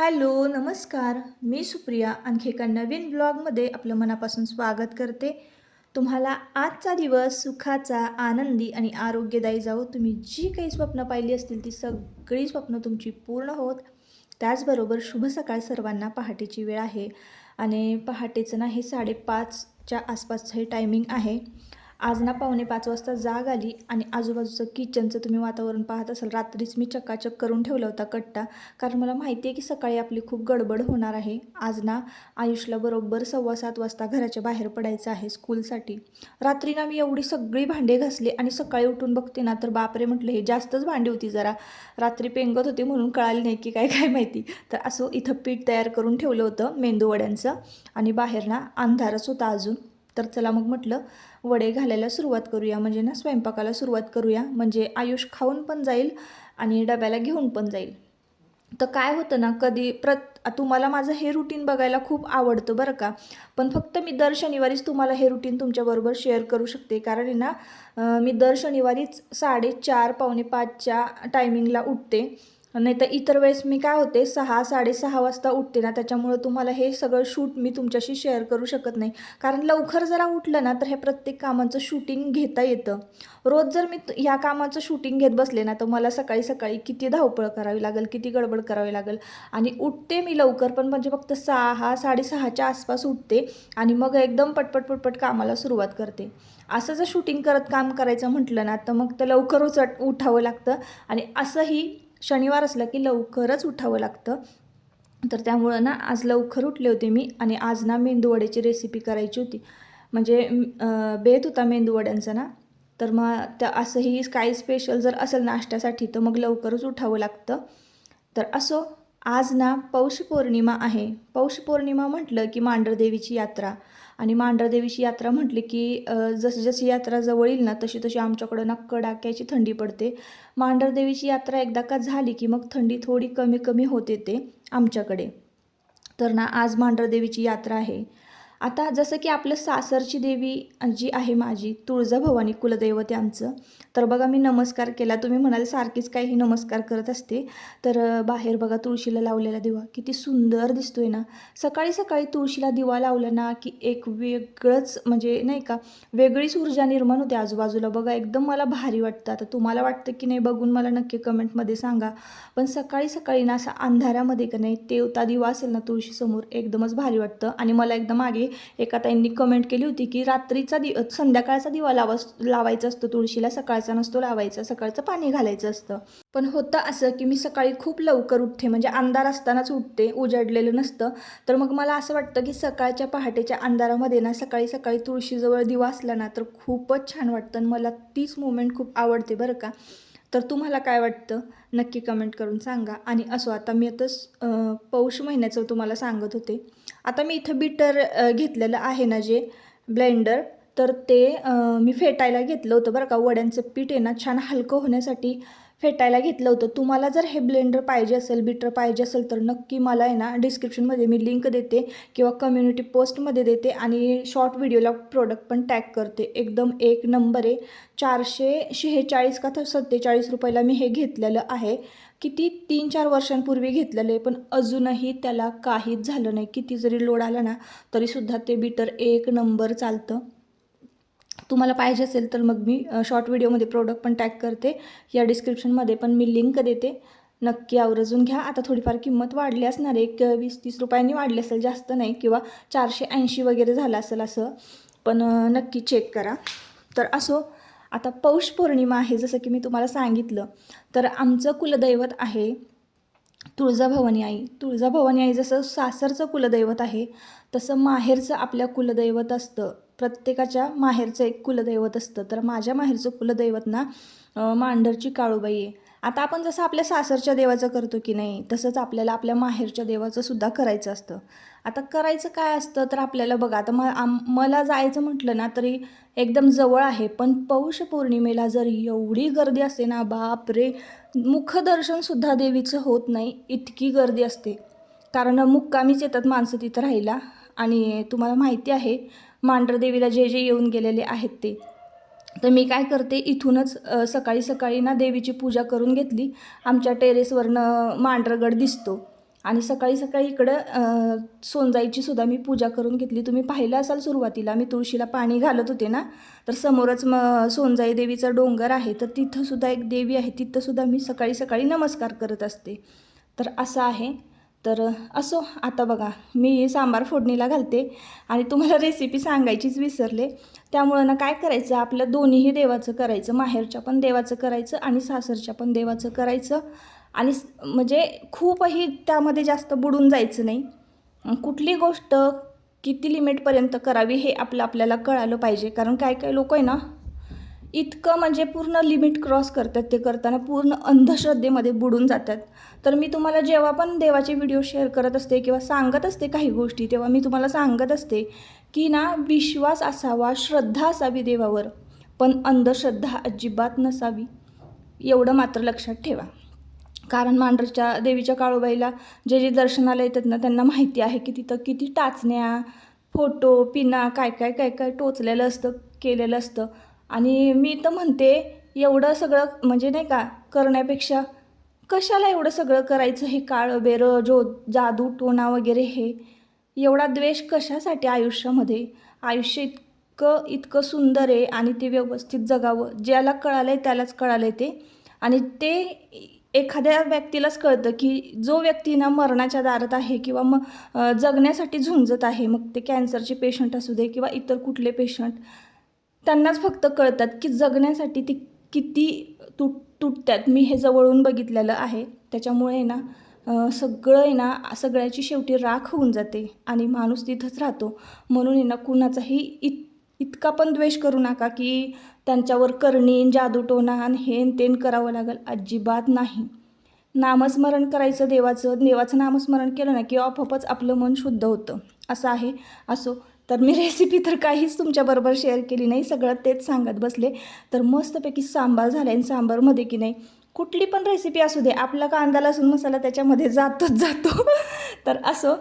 Hello, नमस्कार. मी सुप्रिया आणखी एका नवीन ब्लॉगमध्ये आपलं मनापासून स्वागत करते. तुम्हाला आजचा दिवस सुखाचा, आनंदी आणि आरोग्यदायी जावो. तुम्ही जी काही स्वप्न पाहिली असतील ती सगळी स्वप्न तुमची पूर्ण होत. त्याचबरोबर शुभ सकाळ सर्वांना. पहाटेची वेळ आहे आणि पहाटेचं ना हे 5:30च्या आसपासचं हे टायमिंग आहे. आज ना 4:45 वाजता जाग आली आणि आजूबाजूचं किचनचं तुम्ही वातावरण पाहत असाल. रात्रीच मी चकाचक करून ठेवला होता कट्टा, कारण मला माहिती आहे की सकाळी आपली खूप गडबड होणार आहे. आज ना आयुषला बरोबर 6:15 वाजता घराच्या बाहेर पडायचं आहे स्कूलसाठी. रात्री ना मी एवढी सगळी भांडे घासले आणि सकाळी उठून बघते ना तर बापरे, म्हटलं हे जास्तच भांडी होती. जरा रात्री पेंगत होती म्हणून कळाली नाही की काय काय माहिती. तर असं इथं पीठ तयार करून ठेवलं होतं मेंदूवड्यांचं आणि बाहेर ना अंधारच होता अजून. तर चला मग म्हटलं वडे घालायला सुरुवात करूया, म्हणजे ना स्वयंपाकाला सुरुवात करूया, म्हणजे आयुष खाऊन पण जाईल आणि डब्याला घेऊन पण जाईल. तर काय होतं ना, कधी तुम्हाला माझं हे रुटीन बघायला खूप आवडतं बरं का, पण फक्त मी दर शनिवारीच तुम्हाला हे रुटीन तुमच्याबरोबर शेअर करू शकते. कारण आहे ना मी दर शनिवारीच 4:30 4:45च्या टायमिंगला उठते. नाही तर इतर वेळेस मी काय होते 6 साडेसहा वाजता उठते ना, त्याच्यामुळं तुम्हाला हे सगळं शूट मी तुमच्याशी शेअर करू शकत नाही. कारण लवकर जरा उठलं ना तर हे प्रत्येक कामाचं शूटिंग घेता येतं. रोज जर मी ह्या कामाचं शूटिंग घेत बसले ना तर मला सकाळी सकाळी किती धावपळ करावी लागेल, किती गडबड करावी लागेल. आणि उठते मी लवकर पण म्हणजे फक्त 6 साडेसहाच्या आसपास उठते आणि मग एकदम पटपट पटपट कामाला सुरुवात करते. असं जर शूटिंग करत काम करायचं म्हटलं ना तर मग ते लवकरच उठावं लागतं आणि असंही शनिवार असला की लवकरच उठावं लागतं. तर त्यामुळं ना आज लवकर उठले होते मी आणि आज ना मेंदूवड्याची रेसिपी करायची होती. म्हणजे बेत होता मेंदूवड्यांचा ना. तर मग त्या असंही काही स्पेशल जर असेल नाश्त्यासाठी तर मग लवकरच उठावं लागतं. तर असो, आज ना पौष पौर्णिमा आहे. पौष पौर्णिमा म्हटलं की मांढरदेवीची यात्रा आणि मांढरदेवीची यात्रा म्हटली की जशी जशी यात्रा जवळ येईल ना तशी तशी आमच्याकडं ना कडाक्याची थंडी पडते. मांढरदेवीची यात्रा एकदा का झाली की मग थंडी थोडी कमी कमी होते ते आमच्याकडे. तर ना आज मांढरदेवीची यात्रा आहे. आता जसं की आपलं सासरची देवी जी आहे माझी तुळजाभवानी कुलदैवत आहे आमचं. तर बघा मी नमस्कार केला. तुम्ही म्हणाल सारखीच काही नमस्कार करत असते. तर बाहेर बघा तुळशीला लावलेला दिवा किती सुंदर दिसतोय ना. सकाळी सकाळी तुळशीला दिवा लावला ना की एक वेगळंच म्हणजे नाही का, वेगळीच ऊर्जा निर्माण होते आजूबाजूला. बघा एकदम मला भारी वाटतं. आता तुम्हाला वाटतं की नाही बघून मला नक्की कमेंटमध्ये सांगा. पण सकाळी सकाळी ना असा अंधारामध्ये का नाही तेवता दिवा असेल ना तुळशीसमोर एकदमच भारी वाटतं. आणि मला एकदम मागे एका ताईंनी कमेंट केली होती की रात्रीचा संध्याकाळचा दिवा लावायचा असतो तुळशीला, सकाळचा नसतो लावायचा, सकाळचं पाणी घालायचं असतं. पण होतं असं की मी सकाळी खूप लवकर उठते, म्हणजे अंधार असतानाच उठते, उजाडलेलं नसतं. तर मग मला असं वाटतं की सकाळच्या पहाटेच्या अंधारामध्ये ना सकाळी सकाळी तुळशीजवळ दिवा असला ना तर खूपच छान वाटतं आणि मला तीच मोमेंट खूप आवडते बरं का. तर तुम्हाला काय वाटतं नक्की कमेंट करून सांगा. आणि असो, आता मी आता पौष महिन्याचं तुम्हाला सांगत होते. आता मी इथं बीटर घेतलेलं आहे ना जे ब्लेंडर, तर ते मी फेटायला घेतलं होतं बरं का. वड्यांचं पीठ आहे ना छान हलकं होण्यासाठी फेटायला घेतलं होतं. तुम्हाला जर हे ब्लेंडर पाहिजे असेल, बीटर पाहिजे असेल तर नक्की मला आहे ना डिस्क्रिप्शनमध्ये मी लिंक देते किंवा कम्युनिटी पोस्टमध्ये देते आणि शॉर्ट व्हिडिओला प्रोडक्ट पण टॅग करते. एकदम एक नंबर आहे. 446 का 47 रुपयाला मी हे घेतलेलं आहे. किती 3-4 वर्षांपूर्वी घेतलेलं आहे, पण अजूनही त्याला काहीच झालं नाही. किती जरी लोड आला ना तरीसुद्धा ते बीटर एक नंबर चालतं. तुम्हाला पाहिजे असेल तर मग मी शॉर्ट व्हिडिओमध्ये प्रोडक्ट पण टॅग करते. या डिस्क्रिप्शनमध्ये पण मी लिंक देते. नक्की आवर्जून घ्या. आता थोडीफार किंमत वाढली असणार आहे, एक 20-30 रुपयांनी वाढली असेल, जास्त नाही, किंवा 480 वगैरे झालं असेल असं. पण नक्की चेक करा. तर असो, आता पौष पौर्णिमा आहे जसं की मी तुम्हाला सांगितलं. तर आमचं कुलदैवत आहे तुळजाभवानी आई. तुळजाभवानी आई जसं सासरचं कुलदैवत आहे तसं माहेरचं आपल्या कुलदैवत असतं. प्रत्येकाच्या माहेरचं एक कुलदैवत असतं. तर माझ्या माहेरचं कुलदैवत ना मांढरची काळूबाई आहे. आता आपण जसं आपल्या सासरच्या देवाचं करतो की नाही तसंच आपल्याला आपल्या माहेरच्या देवाचं सुद्धा करायचं असतं. आता करायचं काय असतं तर आपल्याला बघा, आता मला जायचं म्हटलं ना तरी एकदम जवळ आहे, पण पौष पौर्णिमेला जर एवढी गर्दी असते ना बापरे, मुखदर्शनसुद्धा देवीचं होत नाही, इतकी गर्दी असते. कारण मुक्कामीच येतात माणसं तिथं राहायला. आणि तुम्हाला माहिती आहे मांढरदेवीला जे जे येऊन गेलेले आहेत ते. तर मी काय करते इथूनच सकाळी सकाळी ना देवीची पूजा करून घेतली. आमच्या टेरेसवरनं मांढरगड दिसतो आणि सकाळी सकाळी इकडं सोनजाईची सुद्धा मी पूजा करून घेतली. तुम्ही पाहिलं असाल सुरुवातीला मी तुळशीला पाणी घालत होते ना, तर समोरच सोनजाई देवीचा डोंगर आहे, तर तिथंसुद्धा एक देवी आहे, तिथंसुद्धा मी सकाळी सकाळी नमस्कार करत असते. तर असं आहे. तर असो, आता बघा मी सांबार फोडणीला घालते आणि तुम्हाला रेसिपी सांगायचीच विसरले. त्यामुळं ना काय करायचं, आपलं दोन्हीही देवाचं करायचं, माहेरच्या पण देवाचं करायचं आणि सासरच्या पण देवाचं करायचं. आणि म्हणजे खूपही त्यामध्ये जास्त बुडून जायचं नाही. कुठली गोष्ट किती लिमिटपर्यंत करावी हे आपल्याला कळालं पाहिजे. कारण काय काय लोक आहे ना, इतकं म्हणजे पूर्ण लिमिट क्रॉस करतात, ते करताना पूर्ण अंधश्रद्धेमध्ये बुडून जातात. तर मी तुम्हाला जेव्हा पण देवाचे व्हिडिओ शेअर करत असते किंवा सांगत असते काही गोष्टी, तेव्हा मी तुम्हाला सांगत असते की ना, विश्वास असावा, श्रद्धा असावी देवावर, पण अंधश्रद्धा अजिबात नसावी, एवढं मात्र लक्षात ठेवा. कारण मांढरच्या देवीच्या काळूबाईला जे जे दर्शनाला येतात ना, त्यांना माहिती आहे की तिथं किती टाचण्या, फोटो, पिना, काय काय काय काय टोचलेलं असतं, केलेलं असतं. आणि मी तर म्हणते, एवढं सगळं म्हणजे नाही का करण्यापेक्षा कशाला एवढं सगळं करायचं, हे काळं बेरं जादू टोणा वगैरे, हे एवढा द्वेष कशासाठी आयुष्यामध्ये? आयुष्य इतकं इतकं सुंदर आहे आणि ते व्यवस्थित जगावं. ज्याला कळालं आहे त्यालाच कळालं आहे ते. आणि ते एखाद्या व्यक्तीलाच कळतं की जो व्यक्ती ना मरणाच्या दारात आहे किंवा मग जगण्यासाठी झुंजत आहे, मग ते कॅन्सरचे पेशंट असू दे किंवा इतर कुठले पेशंट, त्यांनाच फक्त कळतात की जगण्यासाठी ती किती तुटतात. मी हे जवळून बघितलेलं आहे. त्याच्यामुळे ना सगळं आहे ना, सगळ्याची शेवटी राख होऊन जाते आणि माणूस तिथंच राहतो. म्हणून आहे ना, कुणाचाही इतका पण द्वेष करू नका की त्यांच्यावर करणी, जादूटोणा आणि हेन तेन करावं लागेल. अजिबात नाही. नामस्मरण करायचं देवाचं नामस्मरण केलं ना की आपोआपच आपलं मन शुद्ध होतं. असं आहे. असो, तर मी रेसिपी तर काहीच तुमच्याबरोबर शेअर केली नाही, सगळं तेच सांगत बसले. तर मस्तपैकी सांबार झाला आहे. सांबारमध्ये की नाही, कुठली पण रेसिपी असू दे, आपला कांदा लसूण मसाला त्याच्यामध्ये जातोच जातो. तर असं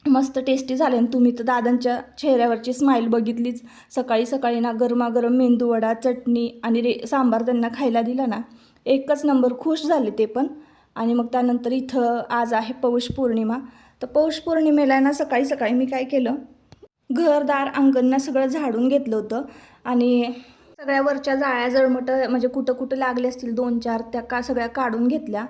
मस्त टेस्टी झाले. आणि तुम्ही तर दादांच्या चेहऱ्यावरची स्माईल बघितलीच. सकाळी सकाळी ना गरमागरम मेंदूवडा, चटणी आणि सांबार त्यांना खायला दिला ना, एकच नंबर खुश झाले ते पण. आणि मग त्यानंतर इथं आज आहे पौष पौर्णिमा. तर पौष पौर्णिमेला ना सकाळी सकाळी मी काय केलं, घरदार अंगण सगळं झाडून घेतलं होतं आणि सगळ्या वरच्या जाळ्या जळमटं म्हणजे कुठं कुठं लागले असतील 2-4 त्या सगळ्या काढून घेतल्या.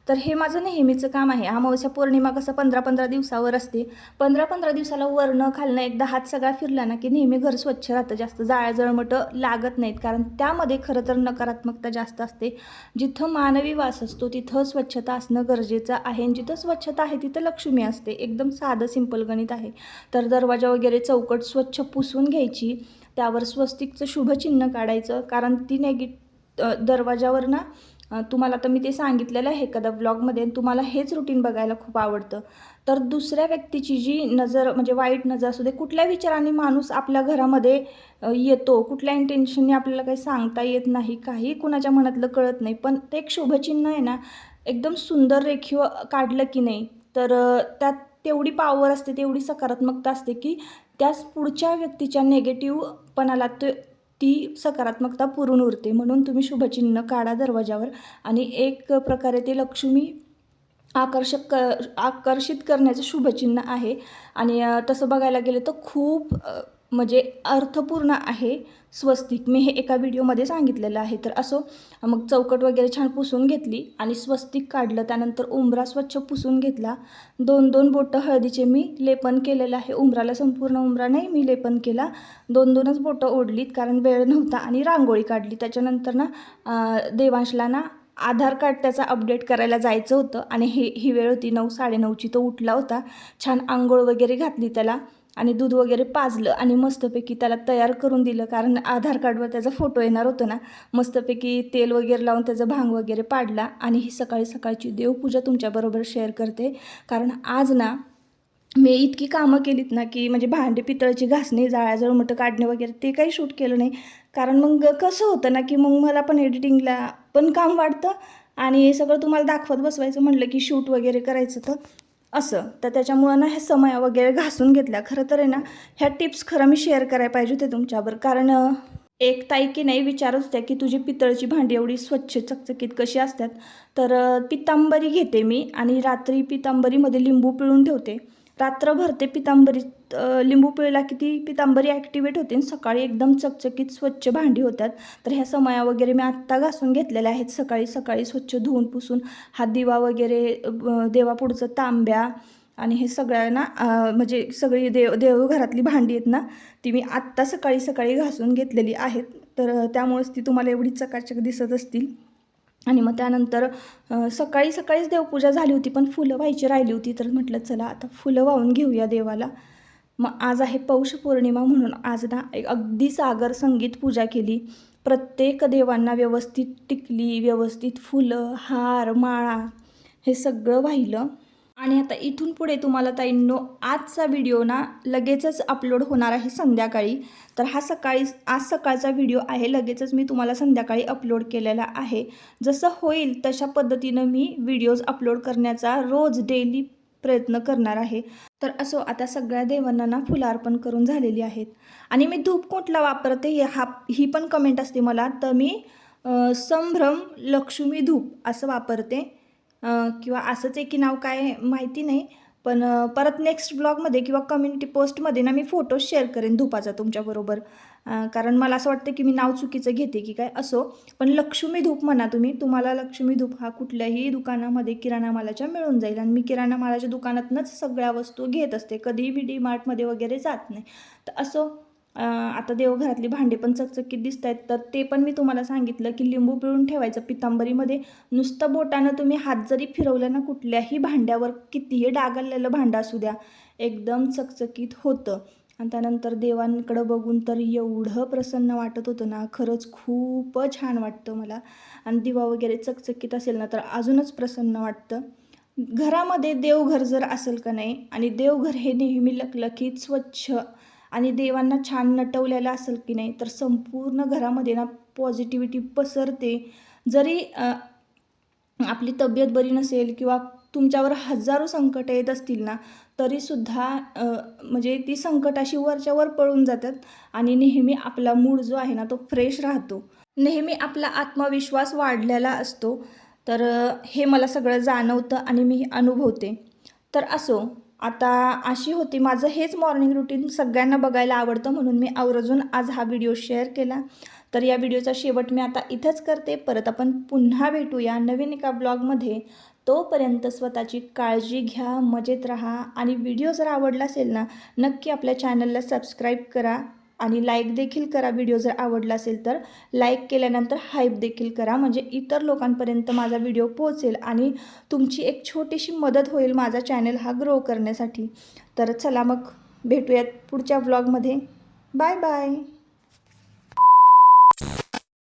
तर हे माझं नेहमीचं काम आहे. अमावस्या पौर्णिमा कसं 15-15 दिवसावर असते. 15-15 दिवसाला वरनं खालनं एकदा हात सगळा फिरला ना की नेहमी घर स्वच्छ राहतं, जास्त जाळ्या जळमटं लागत नाहीत. कारण त्यामध्ये खरं तर नकारात्मकता जास्त असते. जिथं मानवी वास असतो तिथं स्वच्छता असणं गरजेचं आहे. आणि जिथं स्वच्छता आहे तिथं लक्ष्मी असते. एकदम साधं सिंपल गणित आहे. तर दरवाजा वगैरे चौकट स्वच्छ पुसून घ्यायची, त्यावर स्वस्तिकचं शुभचिन्ह काढायचं. कारण ती दरवाजावर ना, तुम्हाला तर मी ते सांगितलेलं आहे एखाद्या ब्लॉगमध्ये, तुम्हाला हेच रुटीन बघायला खूप आवडतं. तर दुसऱ्या व्यक्तीची जी नजर म्हणजे वाईट नजर असू दे, कुठल्या विचाराने माणूस आपल्या घरामध्ये येतो, कुठल्या इंटेन्शनने आपल्याला काही सांगता येत नाही, काही कुणाच्या मनातलं कळत नाही. पण ते एक शुभचिन्ह आहे ना, एकदम सुंदर रेखीव काढलं की नाही, तर त्यात तेवढी पॉवर असते, तेवढी सकारात्मकता असते की त्याच पुढच्या व्यक्तीच्या नेगेटिव्हपणाला ती सकारात्मकता पुरून उरते. म्हणून तुम्ही शुभचिन्ह काढा दरवाजावर. आणि एक प्रकारे ते लक्ष्मी आकर्षित करण्याचं शुभचिन्ह आहे. आणि तसं बघायला गेलं तर खूप म्हणजे अर्थपूर्ण आहे स्वस्तिक. मी हे एका व्हिडिओमध्ये सांगितलेलं आहे. तर असो, मग चौकट वगैरे छान पुसून घेतली आणि स्वस्तिक काढलं. त्यानंतर उंबरा स्वच्छ पुसून घेतला. 2-2 बोटं हळदीचे मी लेपन केलेलं आहे. उंबराला संपूर्ण उंबरा नाही मी लेपन केला, 2-2च बोटं ओढलीत कारण वेळ नव्हता. आणि रांगोळी काढली. त्याच्यानंतर ना देवांशला ना आधार कार्ड त्याचा अपडेट करायला जायचं होतं आणि ही वेळ होती 9-9:30ची. तो उठला होता. छान आंघोळ वगैरे घातली त्याला आणि दूध वगैरे पाजलं आणि मस्तपैकी त्याला तयार करून दिलं. कारण आधार कार्डवर त्याचा फोटो येणार होता ना. मस्तपैकी तेल वगैरे लावून त्याचं भांग वगैरे पाडला. आणि ही सकाळी सकाळची देवपूजा तुमच्याबरोबर शेअर करते. कारण आज ना मी इतकी कामं केलीत ना की म्हणजे भांडी पितळची घासणी, जाळ्या जळमटं काढणे वगैरे ते काही शूट केलं नाही. कारण मग कसं होतं ना की मग मला पण एडिटिंगला पण काम वाढतं आणि हे सगळं तुम्हाला दाखवत बसवायचं म्हटलं की शूट वगैरे करायचं, तर असं. तर त्याच्यामुळं ना ह्या समय वगैरे घासून घेतल्या. खरं तर आहे ना, ह्या टिप्स खरं मी शेअर करायला पाहिजे होते तुमच्यावर. कारण एक ताई की नाही विचारत होत्या की तुझी पितळची भांडी एवढी स्वच्छ चकचकीत कशी असतात. तर पितांबरी घेते मी आणि रात्री पितांबरीमध्ये लिंबू पिळून ठेवते. रात्रभर ते पितांबरीत लिंबू पिळला की ती पितांबरी ॲक्टिवेट होते आणि सकाळी एकदम चकचकीत स्वच्छ भांडी होतात. तर ह्या समया वगैरे मी आत्ता घासून घेतलेल्या आहेत. सकाळी सकाळी स्वच्छ धुवून पुसून हा दिवा वगैरे देवापुढचं तांब्या आणि हे सगळ्यांना म्हणजे सगळी देवघरातली भांडी आहेत ना, ती मी आत्ता सकाळी सकाळी घासून घेतलेली आहेत. तर त्यामुळेच ती तुम्हाला एवढी चकाचक दिसत असतील. आणि मग त्यानंतर सकाळी सकाळीच देवपूजा झाली होती, पण फुलं व्हायची राहिली होती. तर म्हटलं चला आता फुलं वाहून घेऊया देवाला. मग आज आहे पौष पौर्णिमा, म्हणून आज ना एक अगदी सागर संगीत पूजा केली. प्रत्येक देवांना व्यवस्थित टिकली, व्यवस्थित फुलं, हार, माळा हे सगळं वाहिलं. आणि आता इथून पुढे तुम्हाला ताईंनो आजचा व्हिडिओ ना लगेचच अपलोड होणार आहे संध्याकाळी. तर हा आज सकाळचा व्हिडिओ आहे, लगेचच मी तुम्हाला संध्याकाळी अपलोड केलेला आहे. जसं होईल तशा पद्धतीनं मी व्हिडिओज अपलोड करण्याचा रोज डेली प्रयत्न करणार आहे. तर असो, आता सगळ्या देवांना ना फुलं अर्पण करून झालेली आहेत. आणि मी धूप कुठला वापरते ही पण कमेंट असते मला. तर मी संभ्रम लक्ष्मी धूप असं वापरते, किंवा असंच आहे की नाव काय माहिती नाही. पण परत नेक्स्ट ब्लॉगमध्ये किंवा कम्युनिटी पोस्टमध्ये ना मी फोटो शेअर करेन धुपाचा तुमच्याबरोबर. कारण मला असं वाटतं की मी नाव चुकीचं घेते की काय, असो. पण लक्ष्मी धूप म्हणा तुम्हाला लक्ष्मी धूप हा कुठल्याही दुकानामध्ये किराणा मालाच्या मिळून जाईल. आणि मी किराणा मालाच्या दुकानातनंच सगळ्या वस्तू घेत असते, कधीही मी DMartमध्ये वगैरे जात नाही. तर असो, आता देवघरातली भांडी पण चकचकीत दिसत आहेत. तर ते पण मी तुम्हाला सांगितलं की लिंबू पिळून ठेवायचं पितांबरीमध्ये. नुसतं बोटानं तुम्ही हात जरी फिरवलं ना कुठल्याही भांड्यावर, कितीही डागलेलं भांडं असू द्या, एकदम चकचकीत होतं. आणि त्यानंतर देवांकडं बघून तर एवढं प्रसन्न वाटत होतं ना, खरंच खूप छान वाटतं मला. आणि दिवा वगैरे चकचकीत असेल ना तर अजूनच प्रसन्न वाटतं. घरामध्ये देवघर जर असेल का नाही, आणि देवघर हे नेहमी लखलखीत स्वच्छ आणि देवांना छान नटवलेलं असेल की नाही, तर संपूर्ण घरामध्ये ना पॉझिटिव्हिटी पसरते. जरी आपली तब्येत बरी नसेल किंवा तुमच्यावर हजारो संकटं येत असतील ना, तरीसुद्धा म्हणजे ती संकट अशी वरच्यावर पळून जातात. आणि नेहमी आपला मूड जो आहे ना तो फ्रेश राहतो. नेहमी आपला आत्मविश्वास वाढलेला असतो. तर हे मला सगळं जाणवतं आणि मी अनुभवते. तर असो, आता अशी होती, माझं हेच मॉर्निंग रुटीन सगळ्यांना बघायला आवडतं, म्हणून मी आवर्जून आज हा व्हिडिओ शेअर केला. तर या व्हिडिओचा शेवट मी आता इथंच करते. परत आपण पुन्हा भेटूया नवीन एका ब्लॉगमध्ये. तोपर्यंत स्वतःची काळजी घ्या, मजेत राहा. आणि व्हिडिओ जर आवडला असेल ना, नक्की आपल्या चॅनलला सबस्क्राईब करा आणि लाईक देखील करा. व्हिडिओ जर आवडला असेल तर लाईक केल्यानंतर हाईप देखील करा, म्हणजे इतर लोकांपर्यंत माझा व्हिडिओ पोहोचेल आणि तुमची एक छोटीशी मदत होईल माझा चॅनल हा ग्रो करण्यासाठी. तर चला मग भेटूयात पुढच्या व्लॉगमध्ये. Bye bye.